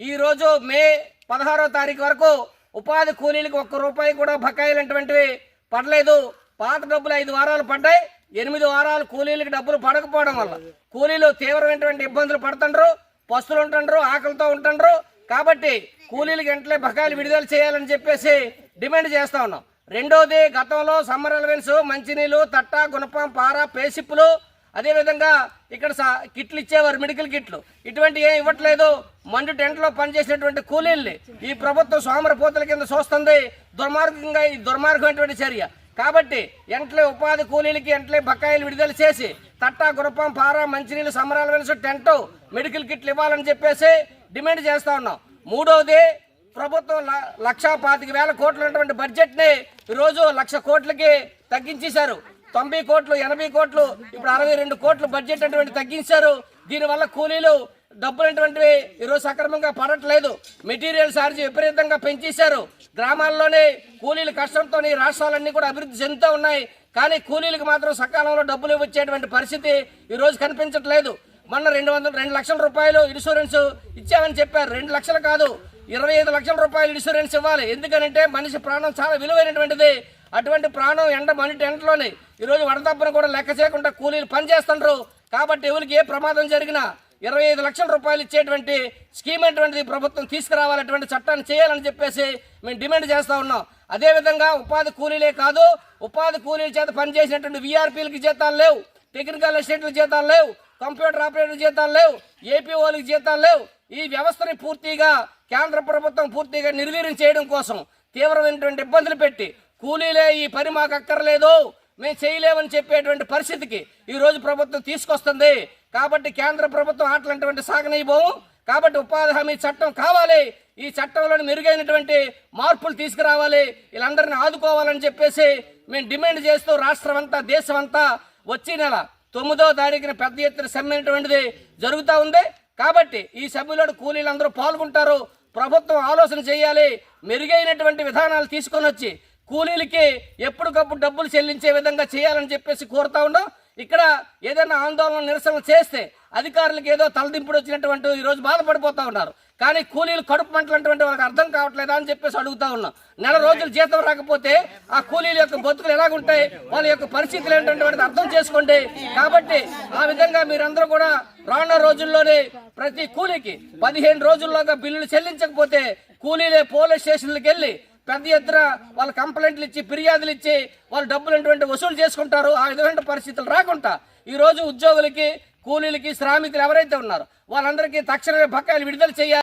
ఈరోజు మే 16వ తారీఖు వరకు ఉపాధి కూలీలకు ₹1 కూడా బకాయిలంటువంటివి పడలేదు. పాత డబ్బులు 5 వారాలు పడ్డాయి. 8 వారాలు కూలీలకు డబ్బులు పడకపోవడం వల్ల కూలీలు తీవ్రమైనటువంటి ఇబ్బందులు పడుతుండ్రు, పస్తులు ఉంటుండ్రు, ఆకలితో ఉంటుండ్రు. కాబట్టి కూలీలకు వెంటనే బకాయిలు విడుదల చేయాలని చెప్పేసి డిమాండ్ చేస్తా ఉన్నాం. రెండోది, గతంలో సమ్మర్ అలవెన్స్, మంచినీళ్ళు, తట్ట, గుణపం, పార, పేసిప్పులు, అదేవిధంగా ఇక్కడ కిట్లు ఇచ్చేవారు, మెడికల్ కిట్లు. ఇటువంటి ఏం ఇవ్వట్లేదు. మండు టెంట్లో పనిచేసినటువంటి కూలీల్ని ఈ ప్రభుత్వం సోమరపోతుల కింద చూస్తుంది. దుర్మార్గమైనటువంటి చర్య. కాబట్టి వెంటనే ఉపాధి కూలీలకి వెంటనే బకాయిలు విడుదల చేసి తట్ట, గుణపం, పార, మంచినీళ్ళు, సమ్మర్ అలవెన్స్, టెంట్, మెడికల్ కిట్లు ఇవ్వాలని చెప్పేసి డిమాండ్ చేస్తా ఉన్నాం. మూడవది, ప్రభుత్వం 1,25,000 కోట్లు ఉన్నటువంటి బడ్జెట్ని ఈరోజు 1,00,000 కోట్లకి తగ్గించేశారు. 90 కోట్లు, 80 కోట్లు, ఇప్పుడు 62 కోట్లు బడ్జెట్ అటువంటి తగ్గించారు. దీనివల్ల కూలీలు డబ్బులు అటువంటివి ఈరోజు సక్రమంగా పడట్లేదు. మెటీరియల్ ఛార్జ్ విపరీతంగా పెంచేశారు. గ్రామాల్లోనే కూలీల కష్టంతో రాష్ట్రాలన్నీ కూడా అభివృద్ధి చెందుతూ ఉన్నాయి. కానీ కూలీలకు మాత్రం సకాలంలో డబ్బులు వచ్చేటువంటి పరిస్థితి ఈరోజు కనిపించట్లేదు. మొన్న 2 లక్షల రూపాయలు ఇన్సూరెన్స్ ఇచ్చామని చెప్పారు. 2 లక్షలు కాదు, 25 లక్షల రూపాయలు ఇన్సూరెన్స్ ఇవ్వాలి. ఎందుకంటే మనిషి ప్రాణం చాలా విలువైనటువంటిది. అటువంటి ప్రాణం మని టెంట్లోనే ఈరోజు వడదబ్బను కూడా లెక్క చేయకుండా కూలీలు పనిచేస్తుండ్రు. కాబట్టి ఎవరికి ఏ ప్రమాదం జరిగినా 25 లక్షల రూపాయలు ఇచ్చేటువంటి స్కీమ్ అటువంటిది ప్రభుత్వం తీసుకురావాలటువంటి చట్టాన్ని చేయాలని చెప్పేసి మేము డిమాండ్ చేస్తూ ఉన్నాం. అదేవిధంగా ఉపాధి కూలీలే కాదు, ఉపాధి కూలీల చేత పనిచేసినటువంటి వీఆర్పీలకి జీతాలు లేవు, టెక్నికల్ అసిస్టెంట్ల జీతాలు లేవు, కంప్యూటర్ ఆపరేటర్ జీతాలు లేవు, ఏపీఓలకి జీతాలు లేవు. ఈ వ్యవస్థని పూర్తిగా కేంద్ర ప్రభుత్వం పూర్తిగా నిర్వీర్యం చేయడం కోసం తీవ్రమైనటువంటి ఇబ్బందులు పెట్టి కూలీలే ఈ పని మాకు అక్కర్లేదు, మేము చేయలేమని చెప్పేటువంటి పరిస్థితికి ఈరోజు ప్రభుత్వం తీసుకొస్తుంది. కాబట్టి కేంద్ర ప్రభుత్వం ఆటలంటువంటి సాగనీయబోము. కాబట్టి ఉపాధి హామీ చట్టం కావాలి. ఈ చట్టంలోని మెరుగైనటువంటి మార్పులు తీసుకురావాలి. వీళ్ళందరినీ ఆదుకోవాలని చెప్పేసి మేము డిమాండ్ చేస్తూ రాష్ట్రం అంతా, దేశం అంతా వచ్చే నెల 9వ తారీఖున పెద్ద ఎత్తున సమ్మె అనేటువంటిది జరుగుతూ ఉంది. కాబట్టి ఈ సభ్యులు కూలీలందరూ పాల్గొంటారు. ప్రభుత్వం ఆలోచన చేయాలి, మెరుగైనటువంటి విధానాలు తీసుకొని వచ్చి కూలీలకి ఎప్పటికప్పుడు డబ్బులు చెల్లించే విధంగా చేయాలని చెప్పేసి కోరుతా ఉన్నాం. ఇక్కడ ఏదైనా ఆందోళన, నిరసన చేస్తే అధికారులకు ఏదో తలదింపుడు వచ్చినటువంటి ఈరోజు బాధపడిపోతూ ఉన్నారు. కానీ కూలీలు కడుపు మంటలంటువంటి వాళ్ళకి అర్థం కావట్లేదా అని చెప్పేసి అడుగుతా ఉన్నాం. నెల రోజులు జీతం రాకపోతే ఆ కూలీల యొక్క బతుకులు ఎలాగుంటాయి, వాళ్ళ యొక్క పరిస్థితులు ఏంటంటే అర్థం చేసుకోండి. కాబట్టి ఆ విధంగా మీరందరూ కూడా రానున్న రోజుల్లోనే ప్రతి కూలీకి 15 రోజుల్లోగా బిల్లులు చెల్లించకపోతే కూలీలే పోలీస్ స్టేషన్లకు వెళ్ళి పెద్ద ఎత్తున వాళ్ళ కంప్లైంట్లు ఇచ్చి, ఫిర్యాదులు ఇచ్చి వాళ్ళు డబ్బులు వసూలు చేసుకుంటారు. ఆ విధమైన పరిస్థితులు రాకుండా ఈరోజు ఉద్యోగులకి, కూలీలకి, శ్రామికులు ఎవరైతే ఉన్నారో వాళ్ళందరికీ తక్షణమే బకాయిలు విడుదల చేయాలి.